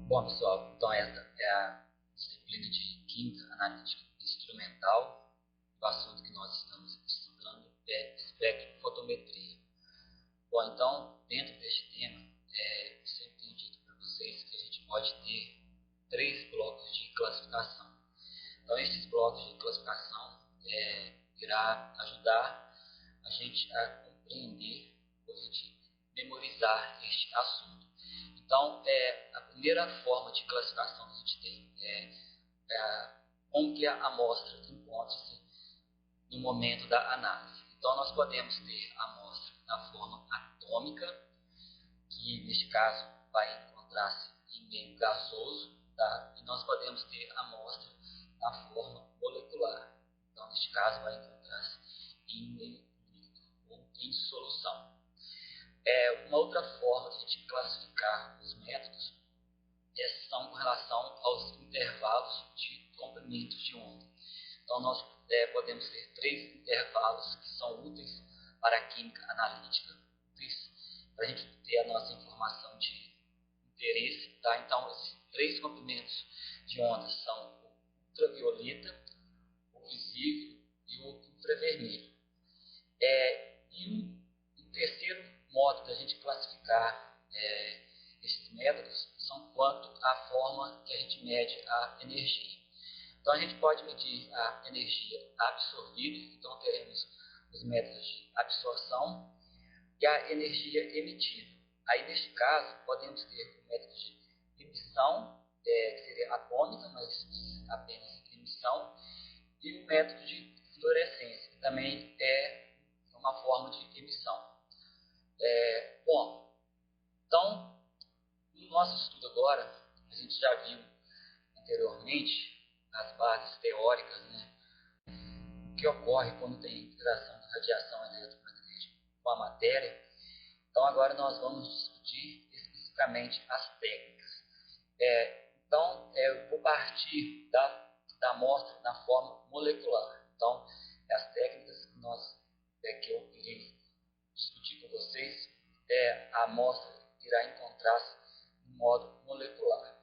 Bom, pessoal, então essa é a disciplina de Química Analítica Instrumental. O assunto que nós estamos estudando é espectrofotometria. Bom, então, dentro deste tema, eu sempre tenho dito para vocês que a gente pode ter três blocos de classificação. Então, esses blocos de classificação irá ajudar a gente a compreender, a gente memorizar este assunto. Então, a primeira forma de classificação que a gente tem é como que a amostra encontra-se no momento da análise. Então, nós podemos ter a amostra na forma atômica, que neste caso vai encontrar-se em meio gasoso, tá? E nós podemos ter a amostra na forma molecular. Então, neste caso, vai encontrar-se em meio líquido ou em solução. Uma outra forma de a gente classificar os métodos são com relação aos intervalos de comprimento de onda. Então, nós podemos ter três intervalos que são úteis para a química analítica, úteis para a gente ter a nossa informação de interesse. Tá? Então, esses três comprimentos de onda são o ultravioleta, o visível e o infravermelho. E o terceiro modo da gente classificar esses métodos são quanto à forma que a gente mede a energia. Então, a gente pode medir a energia absorvida, então teremos os métodos de absorção e a energia emitida. Aí, neste caso, podemos ter o método de emissão, que seria atômica, mas apenas emissão, e o método de fluorescência, que também é uma forma de emissão. Bom, então, no nosso estudo agora, a gente já viu anteriormente as bases teóricas, né, o que ocorre quando tem interação da radiação eletromagnética com a matéria. Então, agora nós vamos discutir especificamente as técnicas. Então, eu vou partir da amostra na forma molecular. Então, as técnicas que eu irei discutir com vocês, a amostra irá encontrar-se no modo molecular.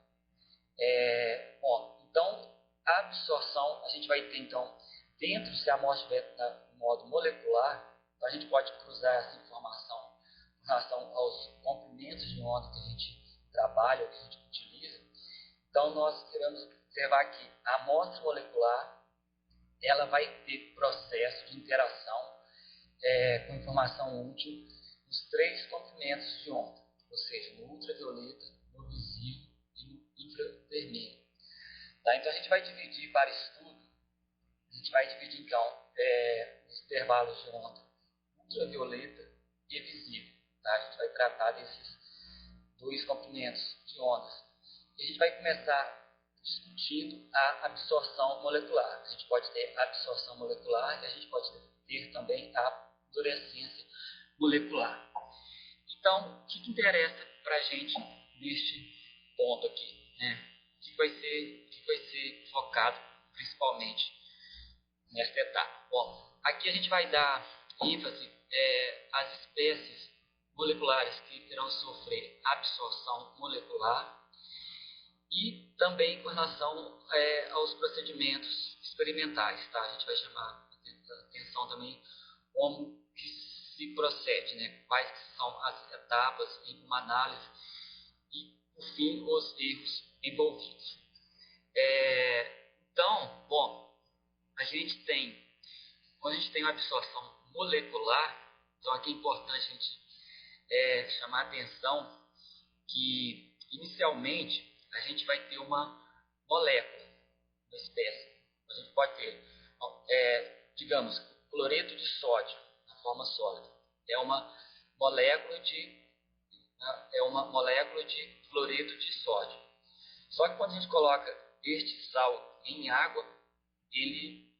Bom, então, a absorção, a gente vai ter, então, dentro, se a amostra estiver no modo molecular, então a gente pode cruzar essa informação em relação aos comprimentos de onda que a gente trabalha, que a gente utiliza. Então, nós iremos observar que a amostra molecular, ela vai ter processo de interação com informação útil nos três comprimentos de onda, ou seja, no ultravioleta, no visível e no infravermelho. Tá? Então, a gente vai dividir para estudo, a gente vai dividir, então, os intervalos de onda ultravioleta e visível. Tá? A gente vai tratar desses dois comprimentos de ondas. E a gente vai começar discutindo a absorção molecular. A gente pode ter a absorção molecular e a gente pode ter também a fluorescência molecular. Então, o que interessa para a gente neste ponto aqui? Né? O que vai ser focado principalmente nesta etapa? Bom, aqui a gente vai dar ênfase às espécies moleculares que irão sofrer absorção molecular e também com relação aos procedimentos experimentais. Tá? A gente vai chamar a atenção também como que se procede, né? Quais que são as etapas em uma análise e, por fim, os erros envolvidos. Então, bom, quando a gente tem uma absorção molecular, então aqui é importante a gente chamar a atenção que, inicialmente, a gente vai ter uma molécula, uma espécie. A gente pode ter, digamos, cloreto de sódio, na forma sólida. É uma molécula de cloreto de sódio. Só que quando a gente coloca este sal em água, ele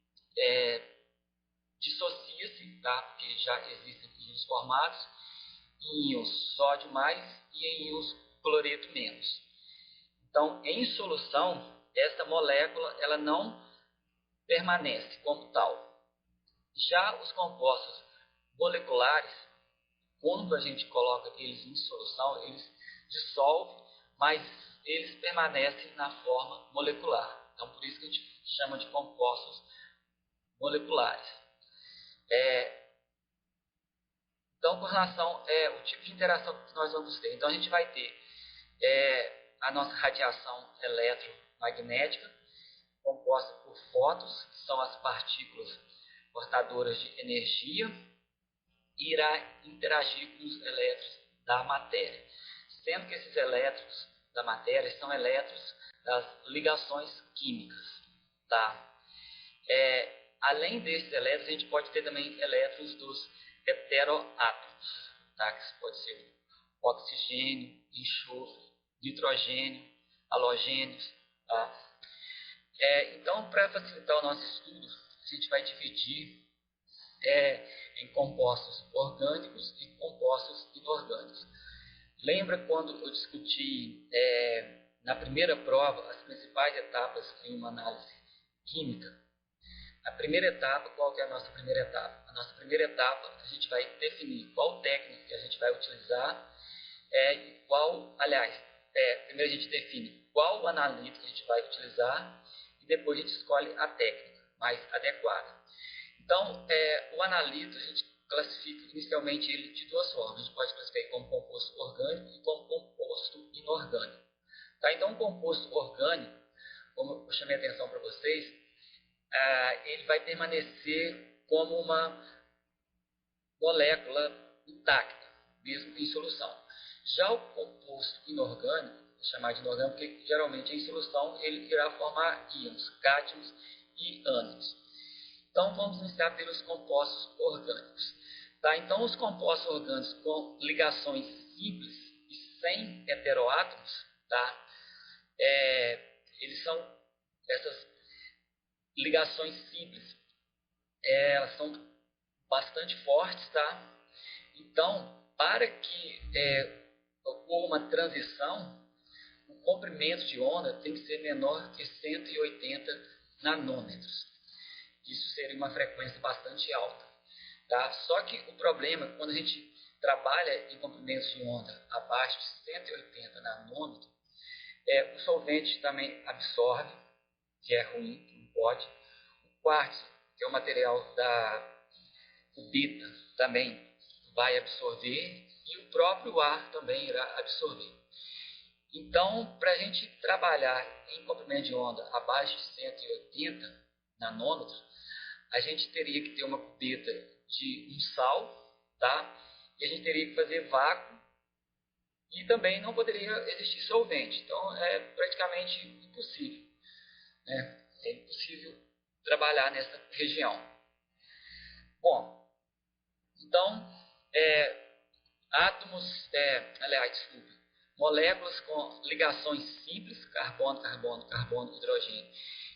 dissocia-se, tá? Porque já existem íons formados em íons sódio mais e em íons cloreto menos. Então, em solução, essa molécula ela não permanece como tal. Já os compostos moleculares, quando a gente coloca eles em solução, eles dissolvem, mas eles permanecem na forma molecular. Então, por isso que a gente chama de compostos moleculares. Então, com relação ao tipo de interação que nós vamos ter. Então, a gente vai ter a nossa radiação eletromagnética, composta por fótons, que são as partículas portadoras de energia, e irá interagir com os elétrons da matéria, sendo que esses elétrons da matéria são elétrons das ligações químicas. Tá? Além desses elétrons, a gente pode ter também elétrons dos heteroátomos, tá? Que pode ser oxigênio, enxofre, nitrogênio, halogênios. Tá? Então, para facilitar o nosso estudo, a gente vai dividir em compostos orgânicos e compostos inorgânicos. Lembra quando eu discuti na primeira prova as principais etapas em uma análise química? A primeira etapa, qual que é a nossa primeira etapa? A nossa primeira etapa, a gente vai definir qual técnica que a gente vai utilizar e primeiro a gente define qual analítico que a gente vai utilizar e depois a gente escolhe a técnica mais adequada. Então, o analito, a gente classifica inicialmente ele de duas formas. A gente pode classificar como composto orgânico e como composto inorgânico. Tá? Então, o composto orgânico, como eu chamei a atenção para vocês, ele vai permanecer como uma molécula intacta, mesmo em solução. Já o composto inorgânico, vou chamar de inorgânico porque geralmente em solução ele irá formar íons, cátions e ânions. Então, vamos iniciar pelos compostos orgânicos. Tá? Então, os compostos orgânicos com ligações simples e sem heteroátomos, tá? Eles são essas ligações simples. Elas são bastante fortes, tá? Então, para que ocorra uma transição, o comprimento de onda tem que ser menor que 180 nanômetros. Isso seria uma frequência bastante alta. Tá? Só que o problema é quando a gente trabalha em comprimentos de onda abaixo de 180 nanômetros, o solvente também absorve, que é ruim, que não pode. O quartzo, que é o material da cubita, também vai absorver, e o próprio ar também irá absorver. Então, para a gente trabalhar em comprimento de onda abaixo de 180 nanômetros, a gente teria que ter uma cubeta de um sal, tá? E a gente teria que fazer vácuo e também não poderia existir solvente. Então, é praticamente impossível, né? É impossível trabalhar nessa região. Bom, então, moléculas com ligações simples, carbono, carbono, carbono, hidrogênio,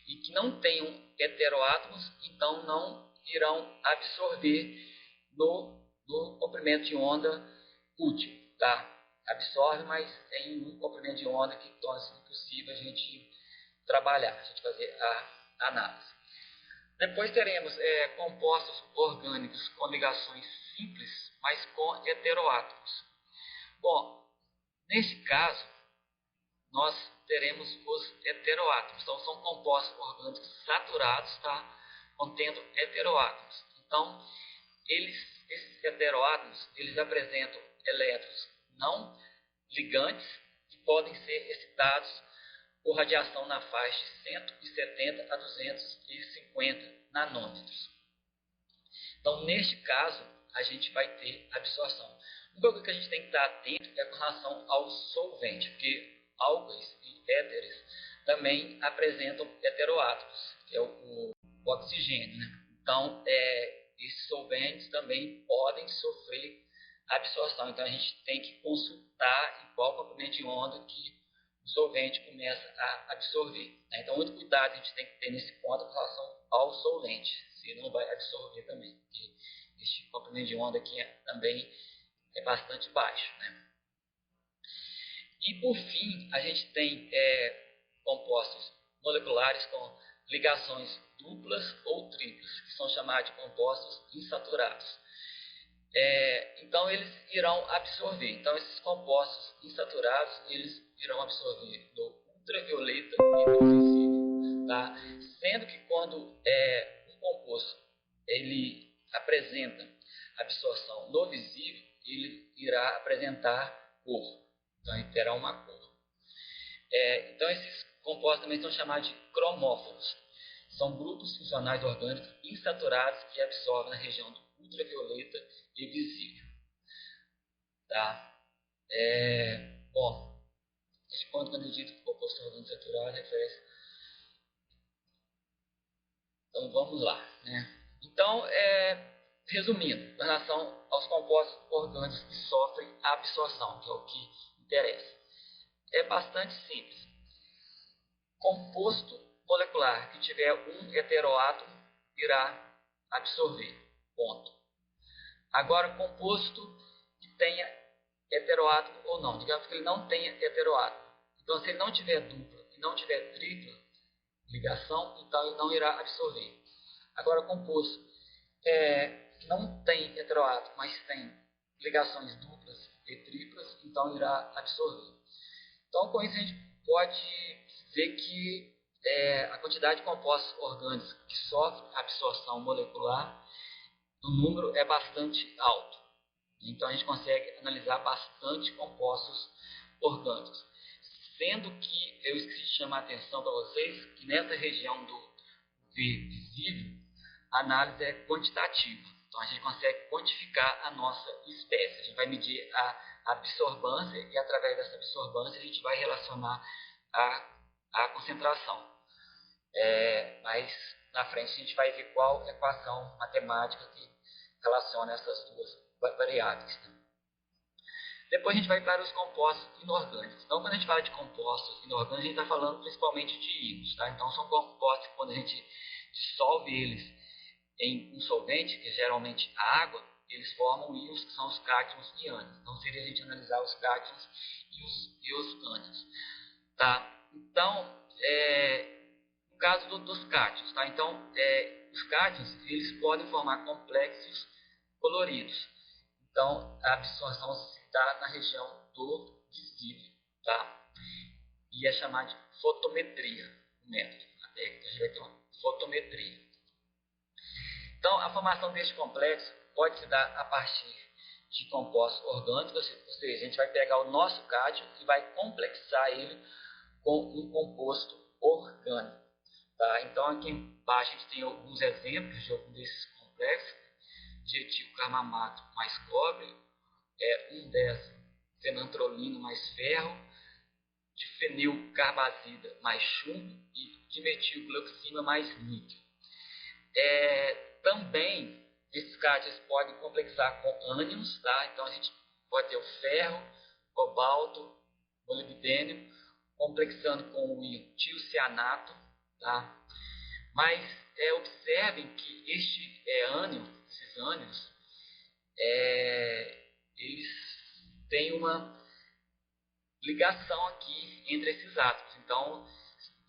e que não tenham heteroátomos, então não irão absorver no comprimento de onda útil, tá? Absorve, mas tem um comprimento de onda que torna-se impossível a gente trabalhar, a gente fazer a análise. Depois teremos compostos orgânicos com ligações simples, mas com heteroátomos. Bom, nesse caso, nós teremos os heteroátomos. Então, são compostos orgânicos saturados, tá? Contendo heteroátomos. Então, esses heteroátomos, eles apresentam elétrons não ligantes que podem ser excitados por radiação na faixa de 170 a 250 nanômetros. Então, neste caso, a gente vai ter absorção. Uma coisa que a gente tem que estar atento é com relação ao solvente, porque álcoois e éteres também apresentam heteroátomos, que é o oxigênio, né? Então, esses solventes também podem sofrer absorção. Então, a gente tem que consultar em qual comprimento de onda que o solvente começa a absorver. Né? Então, muito cuidado a gente tem que ter nesse ponto com relação ao solvente, se não vai absorver também, porque este comprimento de onda aqui também é bastante baixo. Né? E, por fim, a gente tem compostos moleculares com ligações duplas ou triplas, que são chamados de compostos insaturados. Então, eles irão absorver. Então, esses compostos insaturados, eles irão absorver no ultravioleta e no visível, tá? Sendo que quando um composto ele apresenta absorção no visível, ele irá apresentar cor, então ele terá uma cor. Então esses compostos também são chamados de cromóforos. São grupos funcionais orgânicos insaturados que absorvem na região do ultravioleta e visível. Tá? Bom, este ponto, quando eu digo que o composto orgânico saturado refere. Então vamos lá. Né? Então, resumindo, em relação aos compostos orgânicos que sofrem absorção, que é o que interessa, é bastante simples. Composto molecular que tiver um heteroátomo irá absorver. Ponto. Agora, composto que tenha heteroátomo ou não, digamos que ele não tenha heteroátomo. Então, se ele não tiver dupla e não tiver tripla ligação, então ele não irá absorver. Agora, composto que não tem heteroátomo, mas tem ligações duplas e triplas, então irá absorver. Então, com isso a gente pode dizer que a quantidade de compostos orgânicos que sofrem absorção molecular, o número é bastante alto. Então, a gente consegue analisar bastante compostos orgânicos. Sendo que eu esqueci de chamar a atenção para vocês que nessa região do visível, a análise é quantitativa. Então, a gente consegue quantificar a nossa espécie. A gente vai medir a absorbância e, através dessa absorbância, a gente vai relacionar a concentração. Mas, na frente, a gente vai ver qual equação matemática que relaciona essas duas variáveis. Né? Depois, a gente vai para os compostos inorgânicos. Então, quando a gente fala de compostos inorgânicos, a gente está falando principalmente de íons. Tá? Então, são compostos que, quando a gente dissolve eles em um solvente, que é geralmente a água, eles formam íons, que são os cátions e ânions. Então, seria a gente analisar os cátions e os ânions. Tá? Então, no caso dos cátions, tá? Então, os cátions, eles podem formar complexos coloridos. Então, a absorção se dá na região do visível, tá? E é chamado de fotometria, o método. A técnica, a gente vai ter uma fotometria. Então, a formação deste complexo pode se dar a partir de compostos orgânicos, ou seja, a gente vai pegar o nosso cátion e vai complexar ele com um composto orgânico. Tá? Então, aqui embaixo a gente tem alguns exemplos de algum desses complexos. Dietilcarmamato mais cobre, 1,10-fenantrolino mais ferro, difenilcarbazida mais chumbo e dimetilgloxima mais níquel. Também, esses cátions podem complexar com ânions, tá? Então a gente pode ter o ferro, cobalto, molibdênio, complexando com o íon tiocianato, tá? Mas observem que esses ânions, eles têm uma ligação aqui entre esses átomos. Então,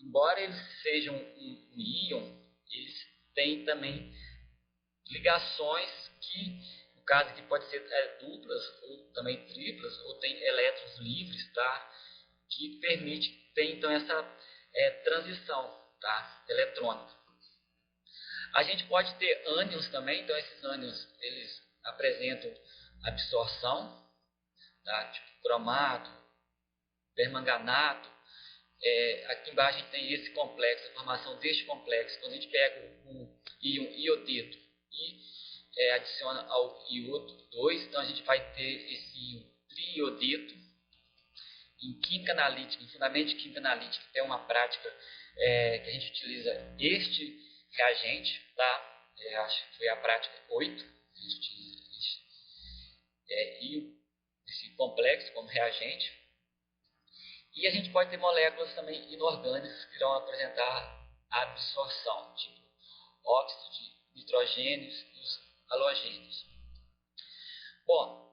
embora eles sejam um íon, eles têm também ligações que, no caso aqui, pode ser duplas ou também triplas, ou tem elétrons livres, tá? Que permite ter então essa transição, tá? Eletrônica. A gente pode ter ânions também, então esses ânions eles apresentam absorção, tá? Tipo cromato, permanganato. Aqui embaixo a gente tem esse complexo, a formação deste complexo. Quando a gente pega o íon iodeto e adiciona ao iodo 2, então a gente vai ter esse íon triiodeto. Em química analítica, em fundamento de química analítica, tem uma prática que a gente utiliza este reagente, tá? Acho que foi a prática 8, a gente utiliza esse complexo como reagente. E a gente pode ter moléculas também inorgânicas que irão apresentar absorção, tipo óxido de nitrogênios e os halogênios. Bom,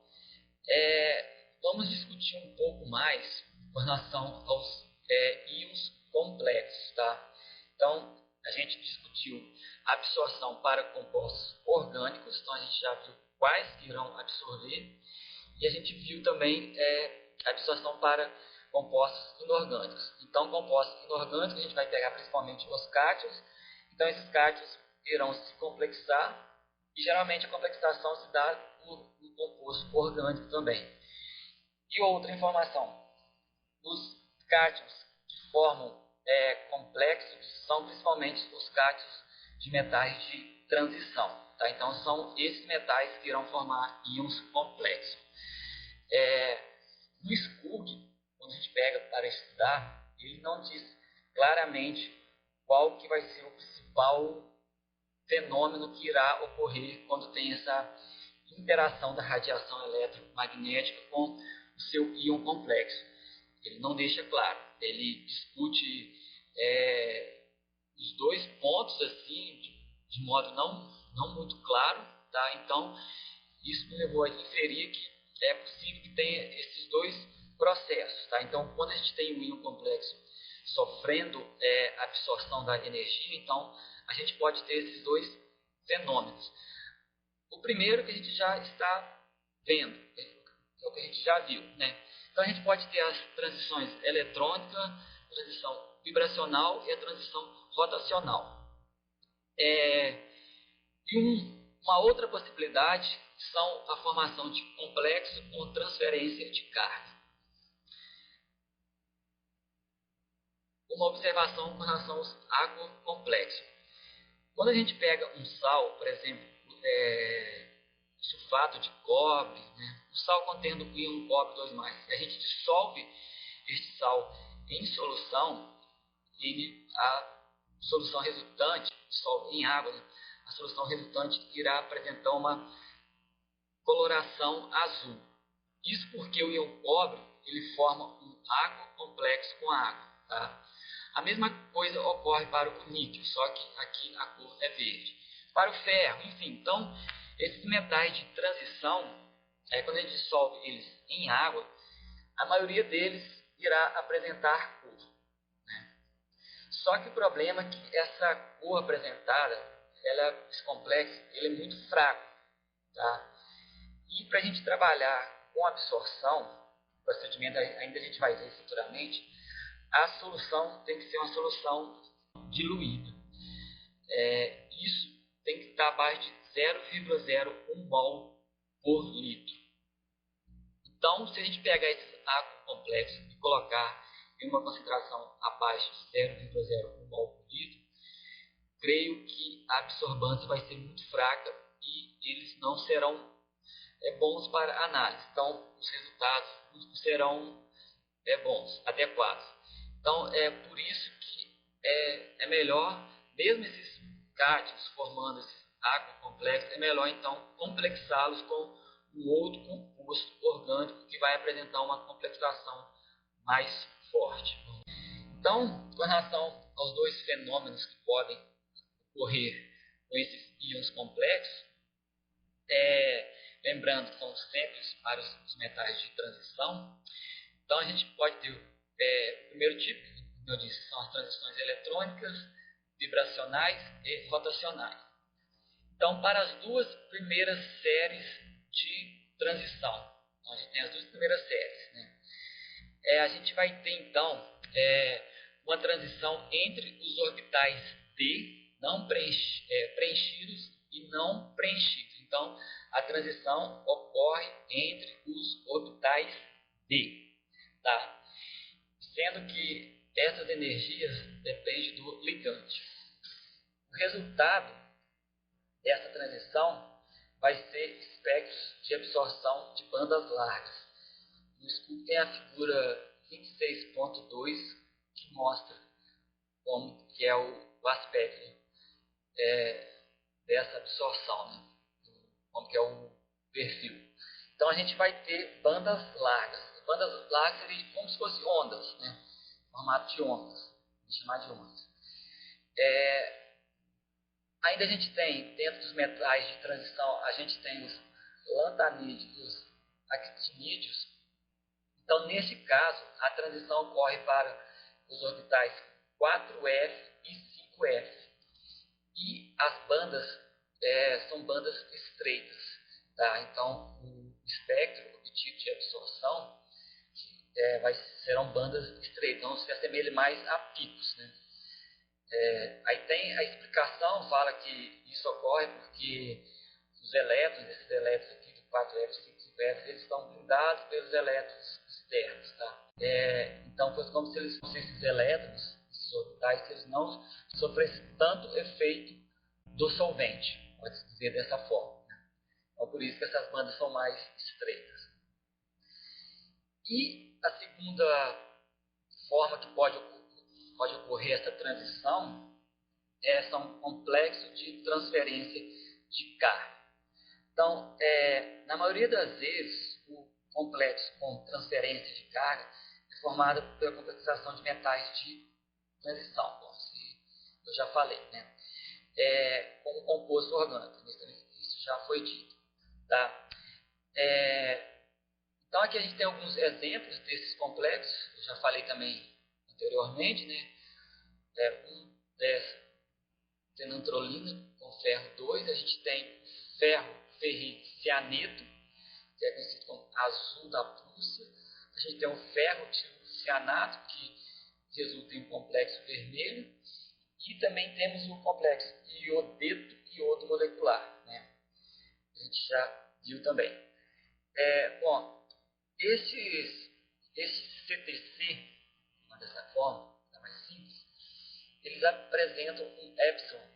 vamos discutir um pouco mais com relação aos íons complexos, tá? Então, a gente discutiu absorção para compostos orgânicos, então a gente já viu quais que irão absorver, e a gente viu também absorção para compostos inorgânicos. Então, compostos inorgânicos, a gente vai pegar principalmente os cátions. Então, esses cátions irão se complexar, e geralmente a complexação se dá por um composto orgânico também. E outra informação, os cátions que formam complexos são principalmente os cátions de metais de transição. Tá? Então, são esses metais que irão formar íons complexos. No SCUG, quando a gente pega para estudar, ele não diz claramente qual que vai ser o principal fenômeno que irá ocorrer quando tem essa interação da radiação eletromagnética com o seu íon complexo. Ele não deixa claro. Ele discute os dois pontos assim, de modo não muito claro. Tá? Então, isso me levou a inferir que é possível que tenha esses dois processos. Tá? Então, quando a gente tem um íon complexo sofrendo absorção da energia, então a gente pode ter esses dois fenômenos. O primeiro que a gente já está vendo, é o que a gente já viu. Né? Então, a gente pode ter as transições eletrônica, transição vibracional e a transição rotacional. Uma outra possibilidade são a formação de complexo com transferência de carga. Uma observação com relação aos agrocomplexos. Quando a gente pega um sal, por exemplo, sulfato de cobre, né, o sal contendo o íon cobre 2+, e a gente dissolve este sal em solução, a solução resultante, dissolve em água, né, a solução resultante irá apresentar uma coloração azul. Isso porque o íon cobre ele forma um agrocomplexo com água. Tá? A mesma coisa ocorre para o níquel, só que aqui a cor é verde. Para o ferro, enfim, então, esses metais de transição, quando a gente dissolve eles em água, a maioria deles irá apresentar cor. Né? Só que o problema é que essa cor apresentada, esse complexo, ele é muito fraco. Tá? E para a gente trabalhar com absorção, o procedimento ainda a gente vai ver futuramente, a solução tem que ser uma solução diluída. Isso tem que estar abaixo de 0,01 mol por litro. Então, se a gente pegar esse agrocomplexo e colocar em uma concentração abaixo de 0,01 mol por litro, creio que a absorvância vai ser muito fraca e eles não serão bons para análise. Então, os resultados serão bons, adequados. Então, é por isso que é melhor, mesmo esses cátions formando esse agrocomplexo, é melhor então complexá-los com um outro composto orgânico que vai apresentar uma complexação mais forte. Então, com relação aos dois fenômenos que podem ocorrer com esses íons complexos, lembrando que são sempre para os metais de transição, então a gente pode ter o primeiro tipo, como eu disse, são as transições eletrônicas, vibracionais e rotacionais. Então, para as duas primeiras séries de transição, então a gente tem as duas primeiras séries, né? A gente vai ter então uma transição entre os orbitais D não preenchidos e não preenchidos. Então, a transição ocorre entre os orbitais D. Tá? Sendo que essas energias dependem do ligante. O resultado dessa transição vai ser espectros de absorção de bandas largas. No escudo tem a figura 26.2 que mostra como que é o aspecto dessa absorção, né? Como que é o perfil. Então a gente vai ter bandas largas. Bandas largas seriam como se fossem ondas, né? Formato de ondas, vamos chamar de ondas. Ainda a gente tem, dentro dos metais de transição, a gente tem os lantanídeos e os actinídeos. Então, nesse caso, a transição ocorre para os orbitais 4F e 5F. E as bandas são bandas estreitas. Tá? Então, o espectro obtido de absorção serão bandas estreitas, então se assemelha mais a picos, né? Aí tem a explicação, fala que isso ocorre porque os elétrons, esses elétrons aqui do 4F, 5F, eles estão blindados pelos elétrons externos, tá? Então foi como se esses elétrons, esses orbitais, eles não sofressem tanto efeito do solvente, pode-se dizer dessa forma, né? Então por isso que essas bandas são mais estreitas. E a segunda forma que pode ocorrer essa transição são complexos de transferência de carga. Então, na maioria das vezes, o complexo com transferência de carga é formado pela complexação de metais de transição, como eu já falei, né? Com o composto orgânico, isso já foi dito, tá? Então, aqui a gente tem alguns exemplos desses complexos, eu já falei também anteriormente, né? 1,10 tenantrolina com ferro 2, a gente tem ferro ferrite cianeto, que é conhecido como azul da Prússia, a gente tem o ferro cianato, que resulta em um complexo vermelho, e também temos o complexo iodeto-iodo molecular, né? A gente já viu também. Bom, esse CTC, dessa forma, mais simples, eles apresentam um epsilon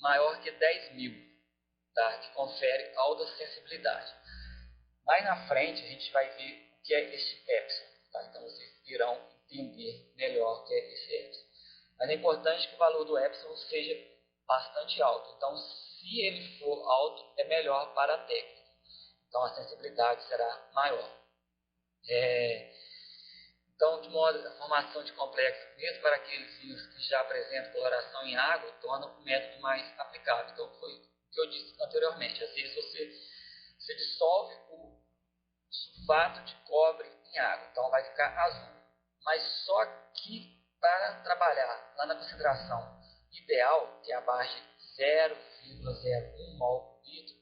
maior que 10.000, tá? Que confere alta sensibilidade. Mais na frente a gente vai ver o que é esse epsilon, tá? Então vocês irão entender melhor o que é esse epsilon. Mas é importante que o valor do epsilon seja bastante alto. Então, se ele for alto, é melhor para a técnica. Então, a sensibilidade será maior. Então, de modo, a formação de complexos, mesmo para aqueles íons que já apresentam coloração em água, torna o método mais aplicável. Então, foi o que eu disse anteriormente. Às vezes, você dissolve o sulfato de cobre em água, então vai ficar azul. Mas só que para trabalhar lá na concentração ideal, que é abaixo de 0,01 mol por litro,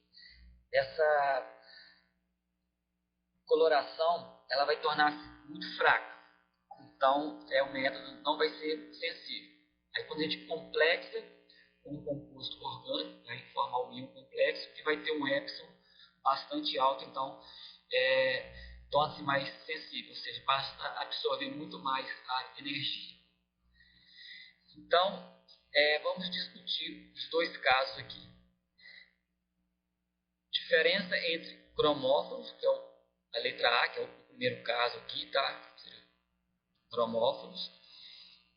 essa coloração ela vai tornar-se muito fraca. Então, o método não vai ser sensível. Aí, quando a gente complexa com um composto orgânico, né, e forma o íon complexo, que vai ter um epsilon bastante alto, então torna-se mais sensível, ou seja, basta absorver muito mais a energia. Então, vamos discutir os dois casos aqui. Diferença entre cromófilos, que é a letra A, que é o primeiro caso aqui, tá? Cromófilos,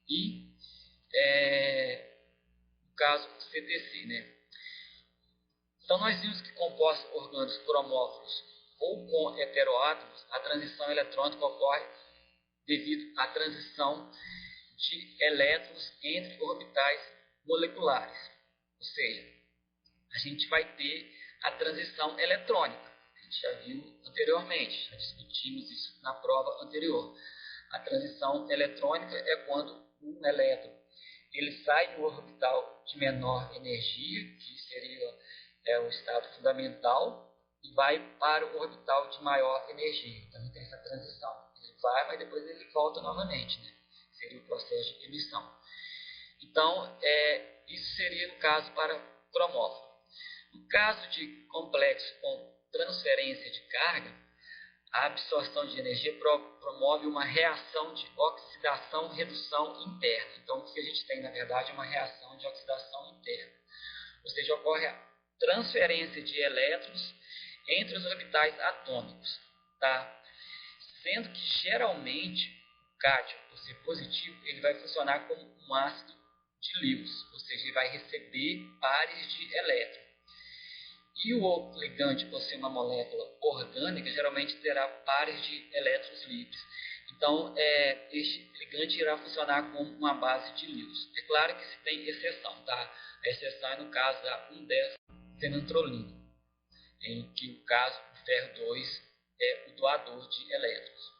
e o caso CTC, né? Então, nós vimos que compostos orgânicos cromófilos ou com heteroátomos, a transição eletrônica ocorre devido à transição de elétrons entre orbitais moleculares. Ou seja, a gente vai ter a transição eletrônica. A gente já viu anteriormente, já discutimos isso na prova anterior. A transição eletrônica é quando um elétron ele sai do orbital de menor energia, que seria o estado fundamental, e vai para o orbital de maior energia. Então, tem essa transição. Ele vai, mas depois ele volta novamente, né? Seria o processo de emissão. Então, isso seria no caso para cromófilo. No caso de complexo com transferência de carga, a absorção de energia promove uma reação de oxidação-redução interna. Então, o que a gente tem, na verdade, é uma reação de oxidação interna. Ou seja, ocorre a transferência de elétrons entre os orbitais atômicos, tá? Sendo que, geralmente, o cátion, por ser positivo, ele vai funcionar como um ácido de Lewis, ou seja, ele vai receber pares de elétrons. E o ligante, por ser uma molécula orgânica, geralmente terá pares de elétrons livres. Então, este ligante irá funcionar como uma base de Lewis. É claro que se tem exceção, tá? A exceção é no caso da 1,10 tenantrolina, em que o caso do ferro 2 é o doador de elétrons.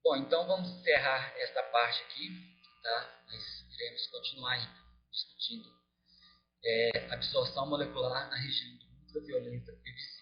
Bom, então vamos encerrar esta parte aqui, tá? Nós iremos continuar ainda discutindo absorção molecular na região do ultravioleta PVC.